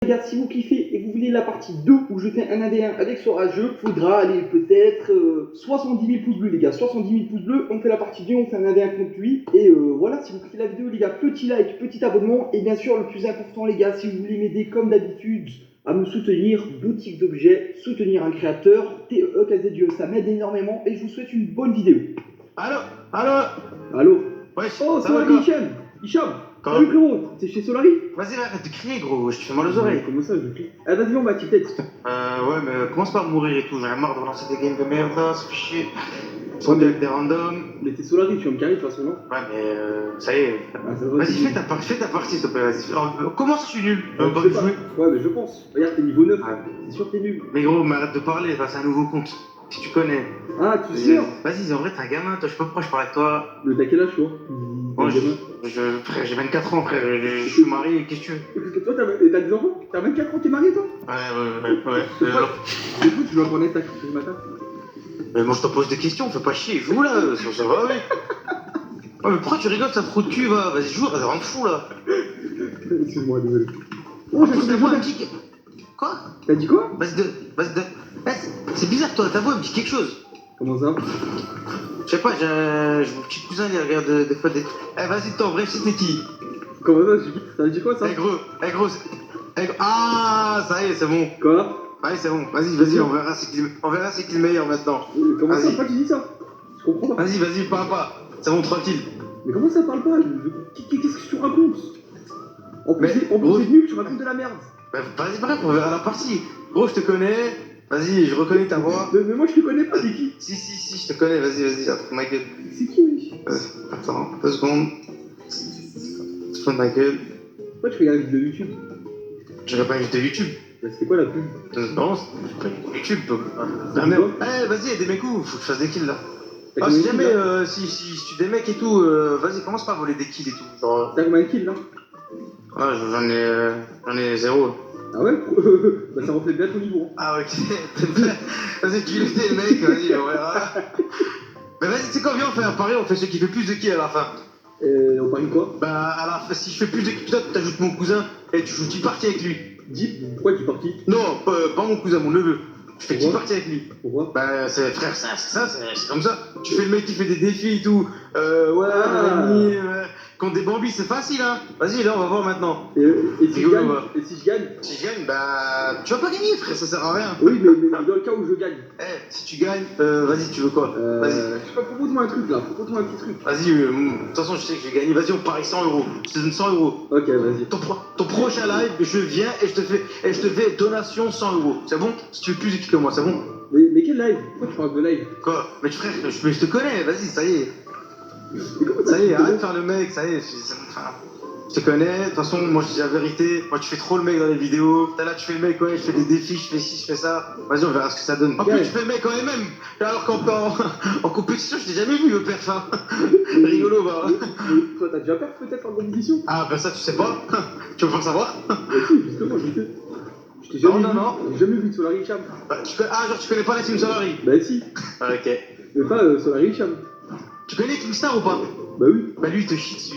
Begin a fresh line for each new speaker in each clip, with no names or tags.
Les gars, si vous kiffez et vous voulez la partie 2 où je fais un AD1 avec ce rageux, faudra aller peut-être 70 000 pouces bleus les gars, 70 000 pouces bleus, on fait la partie 2, on fait un AD1 contre lui, et voilà, si vous kiffez la vidéo les gars, petit like, petit abonnement, et bien sûr le plus important les gars, si vous voulez m'aider comme d'habitude à me soutenir, boutique d'objets, soutenir un créateur, TEEKZUE, ça m'aide énormément, et je vous souhaite une bonne vidéo.
Allô.
Allô.
Ouais,
Oh,
ça va
Solari
quoi?
Hicham.
Comment?
Salut frérot, t'es chez Solari?
Vas-y, arrête de crier, gros, je te fais mal aux oreilles.
Comment ça, je crie? Ah vas-y, on va tête.
Ouais, mais commence pas à mourir et tout, j'en ai marre de relancer des games de merde là, ça fait chier.
Ouais,
Faut
mais-
avec des randoms.
Mais t'es Solari, tu vas me carrer de toute façon, non?
Ouais, mais ça y est.
Ah, ça va,
Vas-y,
c'est
fais ta partie, s'il te plaît, vas-y. Alors, comment ça, je suis nul?
bon.
Pas
Je sais
vu
pas.
jouer.
Ouais, mais je pense. Regarde, t'es niveau 9.
Ouais.
C'est sûr que t'es nul.
Mais gros, mais arrête de parler, là, c'est un nouveau compte. Si tu connais.
Ah, tu sais.
Vas-y, en vrai, t'es un gamin, toi, je sais pas pourquoi je parle avec toi.
Mais t'as quel âge, toi?
Moi, frère, j'ai 24 ans, frère, je suis marié, qu'est-ce que tu veux?
Parce que toi, t'as des enfants? T'as 24 ans, t'es marié, toi?
Ouais. Alors,
Écoute, tu dois connaître ta ce matin.
mais moi, je te pose des questions, fais pas chier, joue là, ça va, ouais. Ouais, mais pourquoi tu rigoles, ça trop de cul, va? Vas-y, joue, ça rend fou là.
Excuse-moi, désolé.
En
Oh,
plus,
j'ai
ta voix, elle me
compris.
dit. Quoi?
T'as dit quoi?
Vas-y, Eh, c'est bizarre, toi, ta voix, elle me dit quelque chose.
Comment ça?
Je sais pas, j'ai mon petit cousin, il regarde des fois des. Eh, vas-y, toi, bref, c'était qui?
Comment ça? Ça veut dire quoi, ça?
Ah, ça y est, c'est bon.
Quoi?
Ouais, c'est bon, vas-y, on verra c'est qui le meilleur maintenant.
Comment ça?
Vas-y.
Pourquoi tu dis ça? Je comprends pas.
Vas-y, parle pas. C'est bon, tranquille.
Mais comment ça parle pas? Qu'est-ce que tu racontes? En plus,
Mais, gros-
c'est nul, tu racontes de la merde.
Bah, vas-y, bref, on verra la partie. Gros, je te connais. Vas-y, je reconnais ta voix.
Mais moi, je te connais pas, t'es qui?
Si, je te connais, vas-y, attends ma gueule.
C'est qui, oui?
Attends, 2 secondes. Tu prends ma gueule.
Pourquoi tu regardes une vidéo YouTube?
Je regarde pas une vidéo YouTube.
Bah, c'était quoi la pub?
Non, c'est pas une YouTube.
C'est
Ah merde.
quoi?
Eh, vas-y, aide mes coups, faut que je fasse des kills là.
T'as
Ah,
combien
si
de kills,
jamais,
là?
si tu des mecs et tout, vas-y, commence pas à voler des kills et tout. Genre,
T'as combien de kills, là?
ah, j'en ai 0.
Ah ouais? Bah, ça reflète bien ton niveau. Hein.
Ah, ok. Vas-y, tu liftes les mecs, vas-y, on verra. Mais vas-y, tu sais quoi, viens, on fait un pari, on fait celui qui fait plus de kills à la fin.
On parie quoi?
Bah, à la fin, si je fais plus de kills, toi, t'ajoutes mon cousin et tu joues 10 parties avec lui.
Deep? Pourquoi tu es parti?
Non, pas mon cousin, mon neveu. Je fais 10
Pourquoi?
parties avec lui.
Pourquoi?
Bah, c'est frère, c'est comme ça. Tu fais le mec qui fait des défis et tout. Ouais,
Ah.
nanani, contre des bambis, c'est facile, hein. Vas-y, là, on va voir maintenant.
Et si je
Rigolo,
gagne?
va.
Et si je gagne?
Si je gagne, bah, tu vas pas gagner, frère, ça sert à rien.
Oui, mais dans le cas où je gagne.
Eh, si tu gagnes, vas-y, tu veux quoi? Vas-y.
Je sais pas, propose-moi un truc là, propose-moi un petit truc.
Vas-y, de toute façon, je sais que je vais gagner. Vas-y, on parie 100 euros. Je te donne 100 euros.
Ok, vas-y.
Ton prochain live, je viens et je te fais donation 100 euros. C'est bon? Si tu veux plus équipe que moi, c'est bon?
Mais quel live? Pourquoi tu parles de live?
Quoi? Mais frère, je te connais, vas-y, ça y est.
Mais comment
Ça y est,
tu
arrête
connais?
de faire le mec, ça y est. Enfin, je te connais, de toute façon, moi je dis la vérité. Moi, tu fais trop le mec dans les vidéos. T'as là, tu fais le mec, ouais, je fais des défis, je fais ci, je fais ça. Vas-y, on verra ce que ça donne. En plus,
Ouais.
tu fais le mec en MM. Alors en compétition, je t'ai jamais vu le perf. Hein. Rigolo, va.
Mais toi, t'as déjà perdu peut-être en compétition?
Ah, ben ça, tu sais pas. Tu veux pas le savoir?
Bah si, justement, je sais. Je t'ai jamais vu.
Non.
J'ai jamais vu de Solari Hicham.
Ah, genre, tu connais pas la Team Solari?
Bah si.
Ah, ok.
Mais pas Solari Hicham.
Tu connais Kingstar ou pas?
Bah oui.
Bah, lui, il te chie dessus.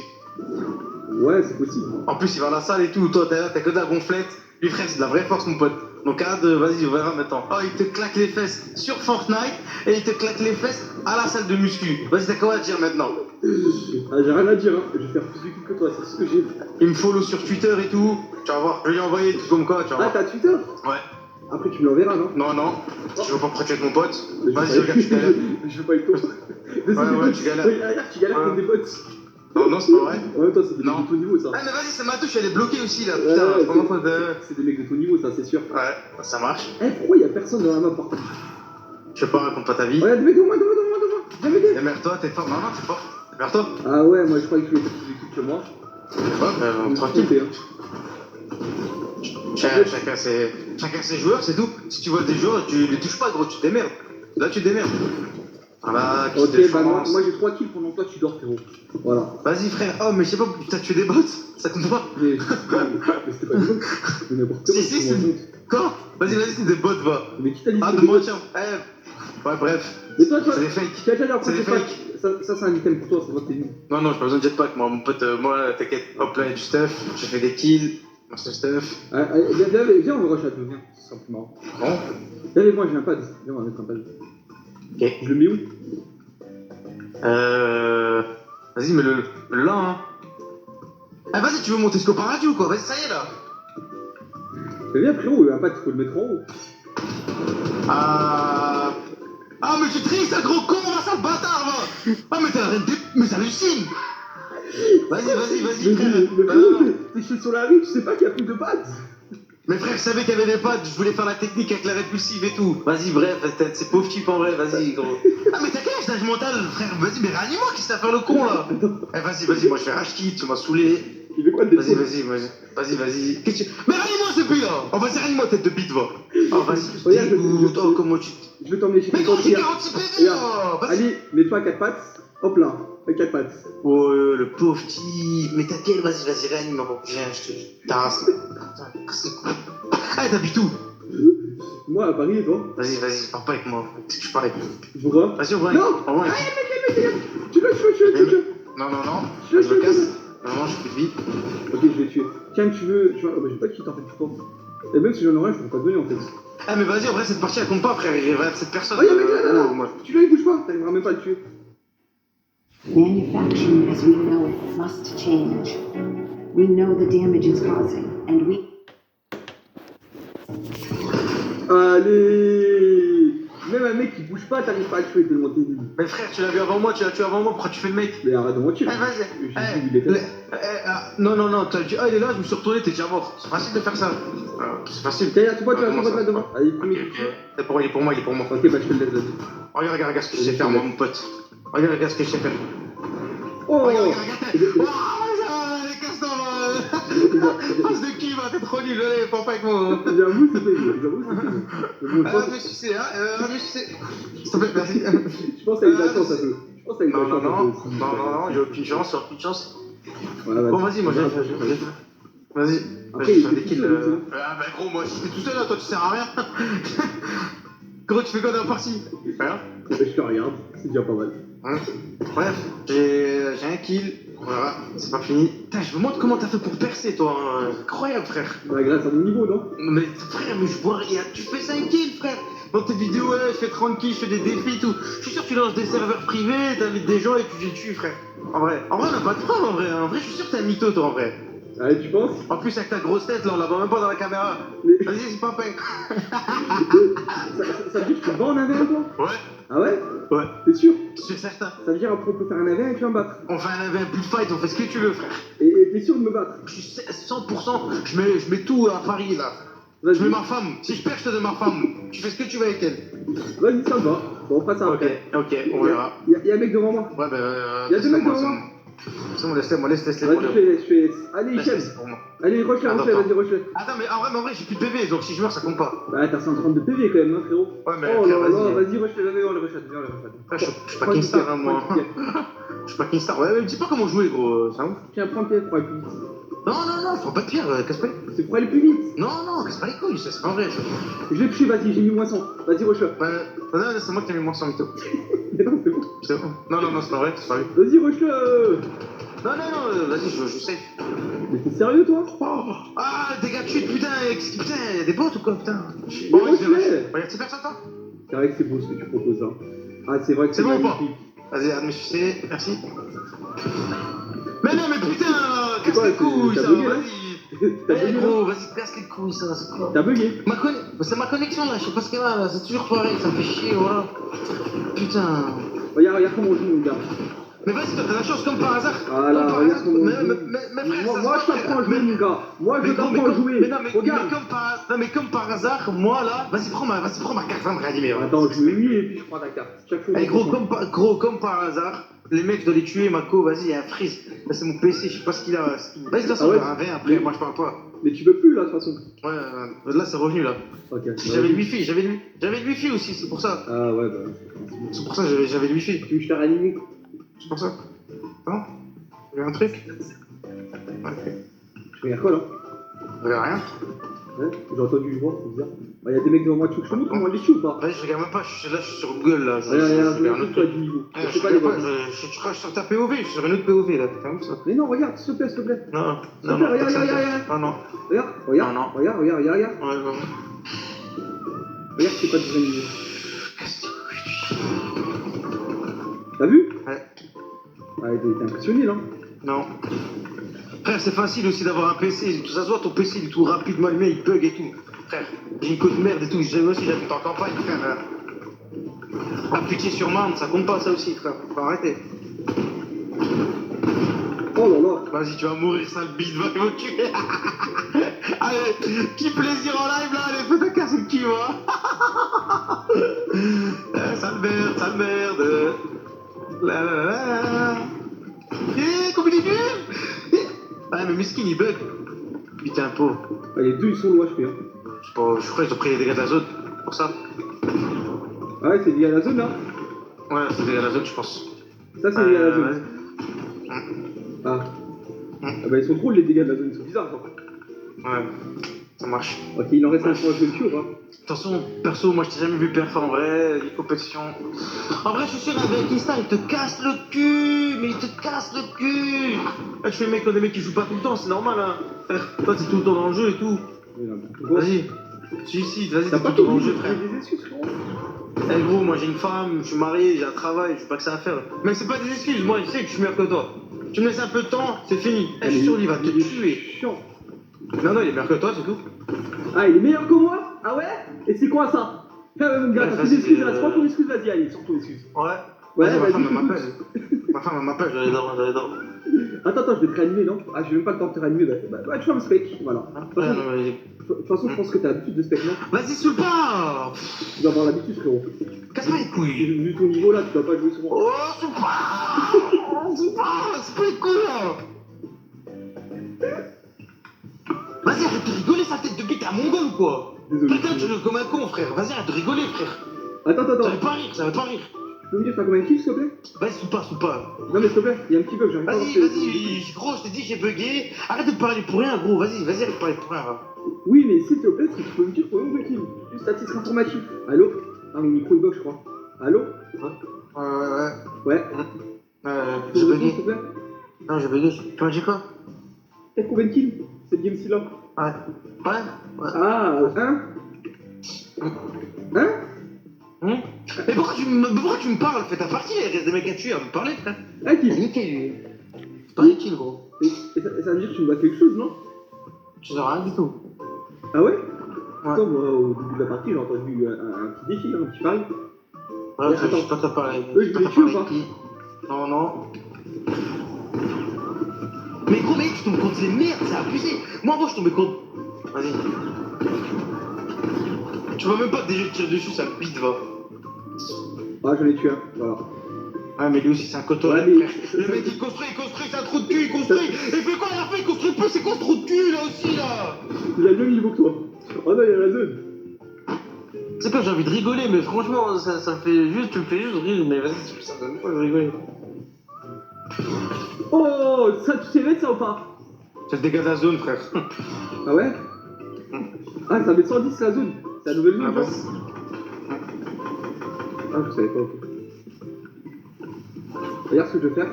Ouais, c'est possible.
En plus, il va à la salle et tout. Toi, t'es là, t'as que de la gonflette. Lui, frère, c'est de la vraie force, mon pote. Donc, arrête de. Vas-y, on verra maintenant. Oh, il te claque les fesses sur Fortnite et il te claque les fesses à la salle de muscu. Vas-y, t'as quoi à dire maintenant?
Ah, j'ai rien à dire, hein. Je vais faire plus de kills que toi, c'est ce que j'ai.
Il me follow sur Twitter et tout. Tu vas voir, je vais lui envoyer tout comme quoi, tu vas
Ah,
voir.
t'as Twitter?
Ouais.
Après, tu me l'enverras, non?
Non. Je veux pas protéger mon pote.
Mais je
Vas-y,
veux
regarde, tu
pas-
galères.
Je veux pas être toi.
Ouais, tu galères.
Regarde, tu galères
Ouais.
contre des potes.
Non, c'est pas vrai.
Ouais, toi, c'est des
Non.
mecs de ton niveau, ça.
Ah, mais vas-y, c'est ma touche, elle est bloquée aussi là.
Ouais,
Putain,
ouais,
c'est pas ma faute.
c'est des mecs de ton niveau, ça, c'est sûr.
Ouais, ça marche.
Eh, pourquoi y'a personne dans la map par contre?
Je sais pas, raconte pas ta vie.
Regarde, devant moi. Viens m'aider.
Démerde-toi, t'es fort. Non, t'es fort. Démerde-toi.
Ah ouais, moi je croyais que tu étais plus d'équipe que moi.
Ouais, tranquille.
Trompé, hein.
Chacun ses joueurs, c'est tout. Si tu vois des joueurs, tu les touches pas, gros, tu te démerdes. Là, tu te démerdes. Voilà, qui se
Ok, bah
défonce.
moi j'ai 3 kills pendant que toi tu dors, frérot. Voilà.
Vas-y, frère. Oh, mais je sais pas, putain, tu fais des bots. Ça compte pas.
Mais c'était pas une joke. Mais n'importe quoi.
Si, si,
c'est
c'est.
une
Quoi? Vas-y, c'est des bots, va.
Mais qui t'a dit
Ah,
que
de
c'était
moi,
des
tiens. Ouais, bref.
Mais toi,
C'est des fakes.
tu as déjà dit en
C'est des
fait ça c'est un item pour toi, ça va t'es nul.
Non, j'ai pas besoin de jetpack, moi, mon pote, moi, t'inquiète. Hop là, il y a du stuff. J'ai fait des kills. Merci Steph.
Viens, on va rush à deux, viens. Ce sera plus marrant.
Bon.
Viens avec moi, j'ai un pad. Viens, on va mettre un pad.
Ok.
Je le mets où?
Vas-y, mets-le là, hein. Ah, vas-y, tu veux monter ce paradis ou quoi? Vas-y, ça y est là.
Mais viens, frérot, un pad, il faut le mettre en haut.
Ah, mais tu triches, un gros con, va, sale bâtard, va. Ah, mais t'as mais ça hallucine. Vas-y, frère.
Mais frérot, t'es chié sur la rue, tu sais pas qu'il y a plus de pads.
Mes frères, je savais qu'il y avait des pattes, je voulais faire la technique avec la répulsive et tout. Vas-y, bref, c'est pauvre type en vrai, vas-y, gros. Ah, mais t'as quel âge mental, frère? Vas-y, mais réanime-moi, qu'est-ce que t'as à faire le con là? Eh, vas-y, moi je fais rage kit, tu m'as saoulé.
Il fait quoi de
Vas-y. Qu'est-ce que tu. Mais réanime-moi ce pays là! Oh, vas-y, réanime-moi, tête de bite, va. Oh, vas-y,
Regarde,
dégoûte, oh, comment tu.
Je vais t'emmener chez
Mais gros,
tonton.
j'ai 46 PV là! Vas-y.
Allez, mets-toi à 4 pattes. Hop là, à 4 pattes.
Oh, le pauvre type. Mais t'as quel? Vas-y, réanime, moi. Viens, je te tasse. Putain, casse les couilles. Ah, t'habites où?
Moi, à Paris, et toi?
Vas-y, parle pas avec moi. Qu'est-ce que je parle avec moi?
Pourquoi?
Vas-y, on va.
Non!
On va.
Tu veux.
Non,
Je
je me casse. Non, j'ai plus de vie.
Ok, je vais tuer. Tiens, tu veux. Oh, bah, j'ai pas de kit en fait, tu penses. Et même si j'en aurais, je peux pas te donner en fait.
Ah, mais vas-y, en vrai, cette partie elle compte pas, frère. Il y a cette personne.
Oh, y'a un mec là,
moi.
Tu l'as, il bouge pas, t'arriveras même pas à le tuer.
Manufacturing as we know it must change. We know the damage it's causing, and we...
Allez! Même un mec qui bouge pas, t'arrives pas à le tuer tellement t'es nul.
Mais frère, tu l'as vu avant moi, tu l'as tué avant moi, pourquoi tu fais le mec?
Mais arrête de mentir.
Eh, vas-y.
J'ai vu, il était.
Non, t'as dit, ah, il est là, je me suis retourné, t'es déjà mort. C'est facile de faire ça. C'est facile.
Tiens, tu vois, tu
Ah, comment
vas
ça
là devant. Allez, premier.
Il est pour moi.
Ok, bah je te le laisse, vas-y.
Regarde ce que je sais faire, moi, mon pote. Regarde ce que je sais faire.
Oh!
Regarde. Oh, les castors, face de qui, va, t'es trop nul, allez, parle pas avec moi.
J'avoue, c'est fait.
Ah, me sucer, hein, me sucer. S'il te plaît, merci.
Je pense avec la chance un peu. Je pense avec la chance un peu aussi.
Non, j'ai aucune chance.
Voilà,
Bon, vas-y, moi, vas-y.
Après,
Je vais faire
il
des
fait
kills.
tout seul,
Ah, bah, gros, moi, je suis tout seul, là, toi, tu sers à rien. Gros, tu fais quoi dans la partie? Rien.
Je te regarde, c'est déjà pas mal.
Bref, j'ai un kill. Voilà, c'est pas fini. Putain, je me demande comment t'as fait pour percer, toi. Hein. Incroyable, frère.
Bah, grâce à mon niveau, non?
Mais frère, je vois rien. Tu fais 5 kills, frère. Dans tes vidéos, ouais, je fais 30 kills, je fais des défis et tout. Je suis sûr que tu lances des serveurs privés, t'invites des gens et tu les tues, frère. En vrai, on n'a pas de preuve, en vrai. En vrai, je suis sûr que t'es un mytho, toi, en vrai.
Allez, tu penses?
En plus, avec ta grosse tête, là, on la voit même pas dans la caméra.
Mais...
Vas-y, c'est pas fait.
ça veut dire que tu te bats en AV, toi?
Ouais.
Ah ouais?
Ouais.
T'es sûr?
Je suis certain.
Ça veut dire après on peut faire un AV et tu vas me battre.
On fait un bullfight, on fait ce que tu veux, frère.
Et t'es sûr de me battre?
Je suis 100%, je mets tout à Paris, là.
Vas-y.
Je mets ma femme. Si je perds, je te donne ma femme. Tu fais ce que tu veux avec elle.
Vas-y, ça me va. Bon, on fera ça après.
Ok, on verra.
Y'a un mec devant moi.
Ouais,
Y'a deux mecs devant moi.
C'est bon, laisse-les,
Vas-y, je fais. Allez, Hichem.
pour moi.
Allez, rush-le,
Attends.
vas-y, rush-le.
Attends, mais en vrai, j'ai plus de PV, donc si je meurs, ça compte pas.
Bah, t'as 130 de PV quand même, hein, frérot.
Ouais, mais
Oh
frère,
là là,
vas-y.
vas-y, rush-le, viens, on le rush-le.
Frère, je suis pas Kingstar, hein, moi. Je suis pas Kingstar. Ouais, mais dis pas comment jouer, gros. C'est un ouf.
Tiens, prends pierre pour aller plus vite.
Non, prends pas de pierre, casse pas les.
C'est pour aller plus vite.
Non, casse pas les couilles, c'est pas vrai.
Je l'ai tué, vas-y, j'ai mis moins 100. Vas-y, rush-le.
Non, c'est moi qui t'ai mis moins 100 mytho.
Mais non, c'est bon.
Non, c'est pas vrai, c'est pas vrai.
Vas-y, rush-le.
Non, vas-y, je sais.
Mais t'es sérieux, toi?
Ah, des gars de chute, putain, y'a des bots ou quoi, putain?
Mais
Bon, vas-y,
rush-le.
regarde, tu sais faire ça, toi?
C'est vrai que c'est beau ce que tu proposes, hein. Ah, c'est vrai que
C'est bon ou pas?
magnifique.
Vas-y, arrête de me sucer, merci. Mais non, mais putain,
C'est
casse
quoi,
les couilles,
t'as
ça,
bugué, là?
vas-y.
T'as
Eh
bugué,
gros, vas-y, casse les couilles, ça, c'est quoi?
T'as bugué.
C'est ma connexion là, je sais pas ce qu'elle a là, c'est toujours pareil, ça me fait chier, voilà. Putain.
Regarde comment on joue, mon gars.
Mais vas-y, toi, t'as la chance comme par hasard.
Voilà,
Comme par
regarde
hasard.
comment on
Mais
joue.
frère,
Moi, je t'apprends à jouer, mon gars. Moi, je t'apprends à jouer. Regarde.
Mais comme par hasard, moi là, vas-y, prends ma carte, va me réanimer. Ouais.
Attends, je mets oui et puis je prends ta carte. Chaque fois.
Allez, comme par hasard, les mecs, je dois les tuer, Mako, vas-y, il y a un freeze. Là, c'est mon PC, je sais pas ce qu'il a. Vas-y, de toute façon,
Ah ouais.
on verra un V après, moi je parle pas.
Mais tu peux plus là, de toute façon.
Ouais, là, c'est revenu là.
Ok.
J'avais le wifi, j'avais le wifi aussi, c'est pour ça.
Ah ouais, bah.
C'est pour ça que j'avais le wifi.
Tu veux que je te réanime?
C'est pour ça. Non? Il y a un truc? Ok.
Tu regardes quoi là?
Il y a rien.
Ouais, j'ai entendu le voir, c'est bizarre. Bah, y a des mecs devant moi, tu veux que je te montre comment elle les tue ou pas?
Vas-y, je regarde même pas, je suis sur Google là.
Regarde, regarde,
regarde
je
un
du niveau.
Eh,
Je
je
sais pas
regarde
les
pas,
voir.
je crois que je suis sur ta POV, je suis sur une autre POV là. T'as vu ça?
Mais non, regarde, s'il te plaît, s'il te plaît.
Non,
S'il te
non,
plaît,
non,
regarde,
personne
regarde,
fait.
regarde.
Non, non.
Regarde, regarde,
Non, non.
regarde, regarde, regarde, regarde.
Ouais, ouais.
Regarde, c'est pas du vrai niveau. T'as vu?
Ouais.
Ouais, t'es impressionné là.
Non. Frère, c'est facile aussi d'avoir un PC. Tout ça se voit, ton PC il est tout rapidement allumé, il bug et tout. Frère, j'ai une code merde et tout. J'ai aussi, j'habite en campagne, frère. Appliquer sur Man, ça compte pas ça aussi, frère. Faut arrêter.
Oh là là.
Vas-y, tu vas mourir, sale bite, va me tuer. Allez, petit plaisir en live là, allez, fais ta casser le cul, moi. Sale merde, sale merde. La la la la. Comme il est nul. Ah, mais Miskin il bug. Putain, pauvre.
Ah, les deux ils sont loin, je fais. Hein.
Je sais pas, je crois qu'ils ont pris les dégâts de la zone pour ça.
Ah ouais, c'est lié à la zone là.
Ouais, c'est les dégâts de la zone, je pense.
Ça, c'est lié à la zone.
Vas-y.
Ah. Ah bah, ils sont drôles les dégâts de la zone, ils sont bizarres. Genre.
Ouais, ça marche.
Ok, il en reste un pour la culture, hein.
De toute façon, perso, moi je t'ai jamais vu perf en vrai, les compétitions. En vrai, je suis sûr, avec Insta, il te casse le cul, mais il te casse le cul. Là, tu fais le mec, des mecs qui jouent pas tout le temps, c'est normal, hein. Frère, toi, t'es tout le temps dans le jeu et tout.
Mais non, mais gros,
Vas-y. Si, vas-y,
t'as
t'es
pas
tout le temps
tout
dans le jeu,
dit,
frère.
des excuses, frérot.
Eh gros, moi j'ai une femme, je suis marié, j'ai un travail, je sais pas que ça à faire. Mais c'est pas des excuses, moi je sais que je suis meilleur que toi. Tu me laisses un peu de temps, c'est fini. Eh, je suis sûr, il va te tuer.
Chiant.
Non, il est meilleur que toi, c'est tout.
Ah, il est meilleur que moi? Ah ouais? Et c'est quoi ça? Ah, mon gars,
Ouais,
t'as
vas-y,
tes excuses là,
euh,
c'est pas ton excuse, vas-y, allez, sors ton excuse.
Ouais.
Ouais,
Vas-y, ma
vas-y,
femme, elle
écoute.
m'appelle. Ma femme, elle m'appelle, j'allais dormir,
Attends, je vais te réanimer, non? Ah, j'ai même pas le temps de te réanimer, bah, tu fais un spec, voilà. De toute façon,
non, mais...
de toute façon, je pense que t'as l'habitude de spec, non?
Vas-y, saoule pas.
Tu dois avoir l'habitude, frérot.
Casse-moi les couilles.
Vu ton niveau là, tu dois pas jouer souvent.
Oh, saoule pas. Saoule pas, c'est pas les couilles, là. Vas-y, arrête de rigoler, sa tête de bite, t'es un mongol ou quoi?
Désolé.
Putain, tu rigoles comme un con, frère. Vas-y, arrête de rigoler, frère.
Attends.
Ça va pas rire, ça va pas rire.
Tu peux me dire t'as combien de kills, s'il te plaît?
Vas-y, saoule pas.
Non, mais s'il te plaît, il y a un petit bug, j'arrive pas à
Vas-y, gros, je t'ai dit, j'ai bugué. Arrête de me parler pour rien, gros. Vas-y, arrête de parler pour rien. Va.
Oui, mais s'il te plaît, est-ce que tu peux me dire ton nombre de kills? Juste à titre informatif. Allô? Ah, mon micro il bug, je crois. Allô?
Ouais.
Ouais. Tu
J'ai
peux me
bugué.
répondre, s'il te plaît?
Non, j'ai bugué. Tu m'as dit quoi?
T'as combien de kills? Cette game-ci là?
Ouais.
Ah, un?
Mais pourquoi tu me parles? Fais ta partie, il reste des mecs à tuer à me parler, frère.
Un kill.
Niqué, lui. C'est pas des kills, gros.
Et ça veut dire que tu me dois quelque chose, non?
Tu sais rien du tout.
Ah ouais?
Ouais.
Attends, moi, au début de la partie, j'ai entendu un petit défi, un petit pari.
Ouais,
Mais
je sais
attends.
pas te parler.
Eux, je les tue ou pas?
Non. Mais gros, mec, tu tombes contre les merdes, c'est abusé. Moi, je tombais contre. Vas-y. Tu vois même pas déjà tirer dessus, ça bite, va.
Ah, j'en ai tué un, voilà.
Ah, mais lui aussi, c'est un coton,
Ouais,
frère.
mais-
Le mec, il construit, c'est un trou de cul, il construit. Et fait quoi à la fin, il construit plus, c'est quoi ce trou de cul, là aussi, là?
Il a le même niveau que toi. Oh non, il y a la zone.
C'est quoi, j'ai envie de rigoler, mais franchement, ça me fait juste, tu me fais juste rire, mais vas-y, ça me donne pas de rigoler.
Oh, ça, tu sais mettre ça ou pas?
C'est le dégât de la zone, frère.
Ah ouais? Ah, ça met 110 la zone. C'est la nouvelle zone,
Ah, bah,
genre. Ah, je savais pas, ok. Regarde ce que je vais faire.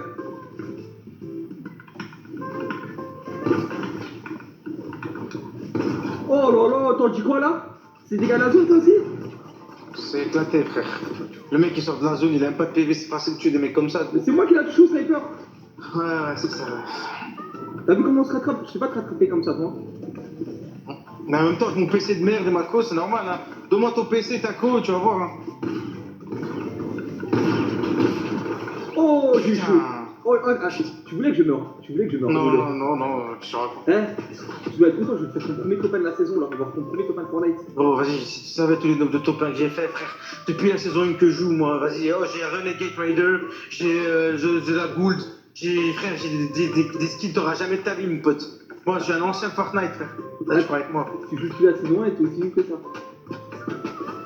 Oh là là, t'en dis quoi là? C'est dégâts de la zone, toi aussi?
c'est éclaté, frère. Le mec qui sort de la zone, il a même pas de PV, c'est facile de tuer des mecs comme ça.
Mais c'est moi qui l'ai touché au sniper.
Ouais, c'est ça.
T'as vu comment on se rattrape? Je sais pas te rattraper comme ça, toi.
Mais en même temps, avec mon PC de merde et ma co, c'est normal, hein. Donne-moi ton PC, ta co, tu vas voir, hein.
Oh, j'ai eu chaud.
Putain.
Oh, tu voulais que je meure.
Non, tu racontes.
Hein? Tu dois être content, je vais te faire ton premier copain de la saison, là. On va voir ton premier copain de Fortnite.
Gros, vas-y, si tu savais tous les nombres de top 1 que j'ai fait, frère. Depuis la saison 1 que je joue, moi, vas-y, oh, j'ai Renegade Raider, j'ai la Gould, frère, j'ai des skins, t'auras jamais de ta vie, mon pote. Moi, je suis un ancien Fortnite, frère. Là, tu parles avec moi.
Tu joues depuis la saison 1 et t'es aussi nul que ça.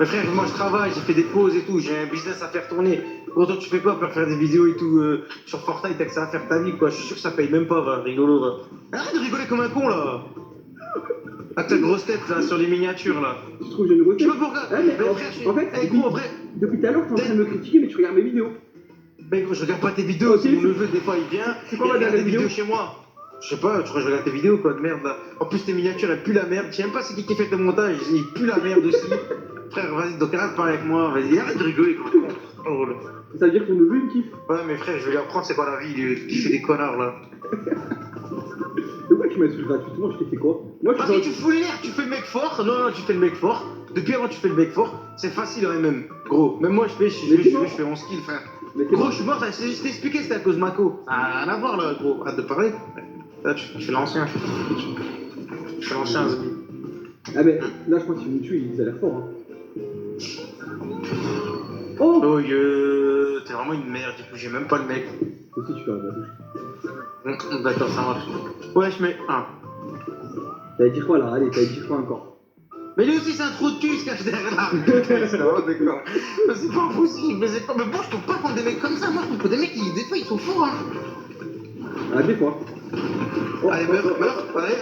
Mais frère, moi, je travaille, j'ai fait des pauses et tout, j'ai un business à faire tourner. Gros, toi, tu fais quoi pour faire des vidéos et tout sur Fortnite, t'as que ça à faire ta vie, quoi. Je suis sûr que ça paye même pas, va, rigolo, va. Arrête de rigoler comme un con, là. Avec ta grosse tête là, sur les miniatures là.
Tu trouves que j'ai une grosse
Je
tête?
sais pas pourquoi.
Ouais, mais
Mais frère, je suis.
en fait,
Eh, gros, en vrai.
depuis tout à l'heure, t'es en train de me critiquer, mais tu regardes mes vidéos.
Ben gros, je regarde pas tes vidéos,
Ok,
si mon
c'est-
neveu des fois il vient,
c'est quoi
il
ma
regarde
dernière
des vidéos
vidéo
chez moi. Je sais pas, je crois que je regarde tes vidéos quoi de merde là. En plus tes miniatures elles puent la merde, je sais même pas c'est qui fait le montage, il pue la merde aussi. Frère vas-y donc arrête de parler avec moi, vas-y arrête de rigoler quoi. Oh, drôle.
Ça veut dire que ton neveu il me kiffe.
Ouais mais frère je vais lui apprendre c'est quoi la vie, il fait des connards là.
Pourquoi tu m'insultes gratuitement? Je t'ai fait quoi? Moi,
Parce que tu fous les nerfs, tu fais le mec fort, non tu fais le mec fort. Depuis avant tu fais le mec fort, c'est facile hein, même. Gros, même moi je fais mon skill frère.
Mais t'es
Gros,
mort.
je suis mort, je t'ai expliqué, c'était à cause de Mako. Ça n'a rien à voir là, gros. Arrête de parler. Là, tu fais l'ancien. Je fais l'ancien, Zbi.
Ah, mais là, je pense qu'il me tue, il a l'air fort. Hein. Oh!
Oh, t'es vraiment une merde, du coup, j'ai même pas le mec.
Aussi, tu fais la bouche.
D'accord, ça marche. Ouais, je mets 1.
T'allais dire quoi là? Allez, t'allais dire quoi encore?
Mais lui aussi, c'est un trou de cul, il se cache derrière là. C'est vraiment d'accord. Mais c'est pas possible, mais c'est pas. Mais bon, je trouve pas qu'on des mecs comme ça. Moi, je trouve que des mecs, des fois, ils sont forts, hein.
Ah, des fois. Oh,
Allez, meurs. Allez,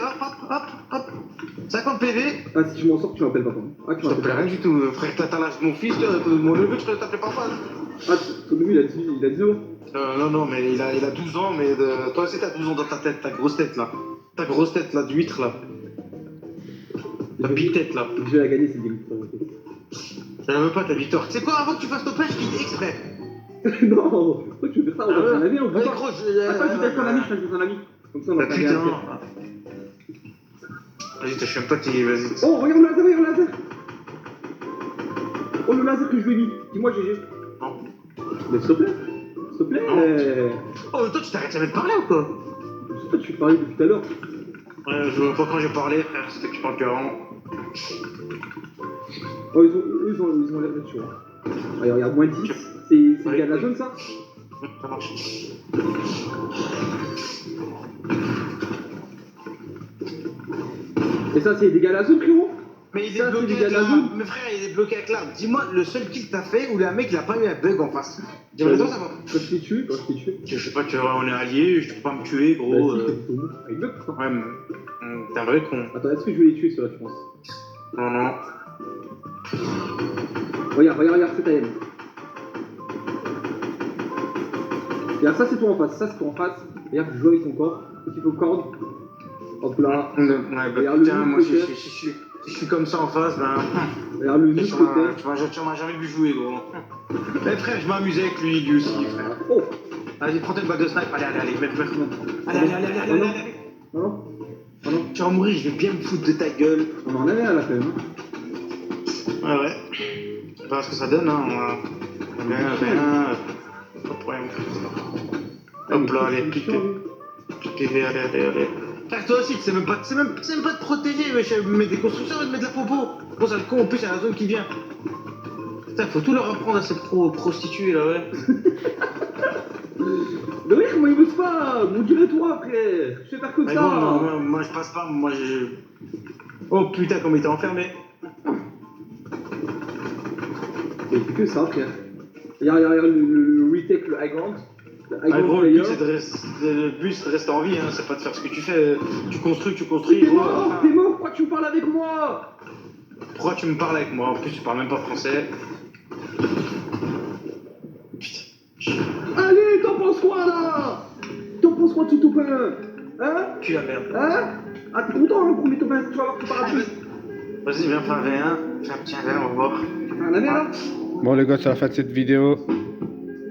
hop. 50 PV.
Ah, si tu m'en sors, tu m'appelles papa. Ah, tu
Je t'appelle
m'appelles
rien du tout, frère, t'as l'âge de mon fils, mon neveu, tu peux t'appeler papa.
Ah, ton neveu, il a 10 ans.
Non, mais il a 12 ans, mais toi aussi t'as 12 ans dans ta tête, ta grosse tête là. Ta grosse tête là, d'huître là. Ta big tête là.
Je vais la gagner, c'est game.
Je veux pas ta victoire. Tu sais quoi, avant que tu fasses ton punch, je quitte exprès.
Non, pourquoi tu veux faire ça? On va faire un ami, on peut
Ouais,
pas.
gros,
Attends, je vais faire un ami, je fais un ami. Comme ça, on va
Bah
faire
putain.
un
Vas-y, je sais pas qui. Vas-y.
Oh, regarde le laser! Oh, le laser que je lui ai mis. Dis-moi, GG.
Non.
Mais s'il te plaît. S'il te plaît.
Oh, toi, tu t'arrêtes jamais de parler ou quoi?
C'est toi, tu parlais depuis tout à l'heure.
Ouais, je vois pas quand j'ai parlé, frère, c'était que tu parles plus avant.
Oh, ils ont l'air d'être chauds. Hein. Regarde, moins 10. C'est le gars de la zone, ça?
Ça marche.
Et ça, c'est des gars de la zone, frérot?
Mais il est
Ça,
bloqué
c'est des gars
avec
de la
l'arme.
zone.
Mais frère, il est bloqué avec l'arme. Dis-moi le seul kill que t'as fait où le mec il a pas eu un bug en face. Dis-moi toi ça va.
Quand je t'ai tué,
Je sais pas, tu vois, on est alliés, je peux pas me tuer
Bah,
gros.
si, t'es tombé. Ah, il bloque, quoi.
Ouais, mais t'es un vrai con.
Attends, est-ce que je vais les tuer, ceux-là, tu penses?
Non.
Regarde, c'est ta haine. Regarde, ça, c'est toi en face. Regarde, tu joues avec ton corps. Petit peu corde. Hop là.
Ouais,
Regarde
bah putain,
le
moi
but,
si je suis comme ça en face, ben.
Regarde le
Tu
juste côté.
m'as jamais vu jouer gros. Mais frère, je m'amusais avec lui aussi, frère.
Oh!
Allez, prends une balle de snipe, allez, mec. Allez.
Non.
Tu vas mourir, je vais bien me foutre de ta gueule.
On en avait à la fin, hein.
Ouais. On verra ce que ça donne, hein. Rien. Pas de problème. Hop là, allez, PV, allez. Frère, toi aussi, tu sais même pas te protéger, wesh, mettre des constructions, mettre de la popo. Bon, ça le con, en plus, il y a la zone qui vient. Putain, faut tout leur apprendre à ces prostituées là, ouais.
Mais oui, comment il veut pas? Mon dieu, toi, frère! Je sais faire comme
Mais
ça!
bon, moi, je passe pas, moi je. Oh putain, comme il était enfermé.
Il fait que ça, frère. Regarde le retake, le high ground.
Ah, gros, le but c'est de rester en vie, hein, c'est pas de faire ce que tu fais. Tu construis,
T'es
gros.
mort, pourquoi tu me parles avec moi?
Pourquoi tu me parles avec moi? En plus, tu parles même pas français. Putain.
Allez, t'en penses quoi là? T'en penses quoi, tout copain? Hein?
Tu la merde.
Hein? Ah, t'es content, hein, premier copain, tu vas voir ton parapluie.
Vas-y, viens faire un V1. Tiens, viens, on va voir.
Un année là?
Bon les gars, c'est la fin de cette vidéo.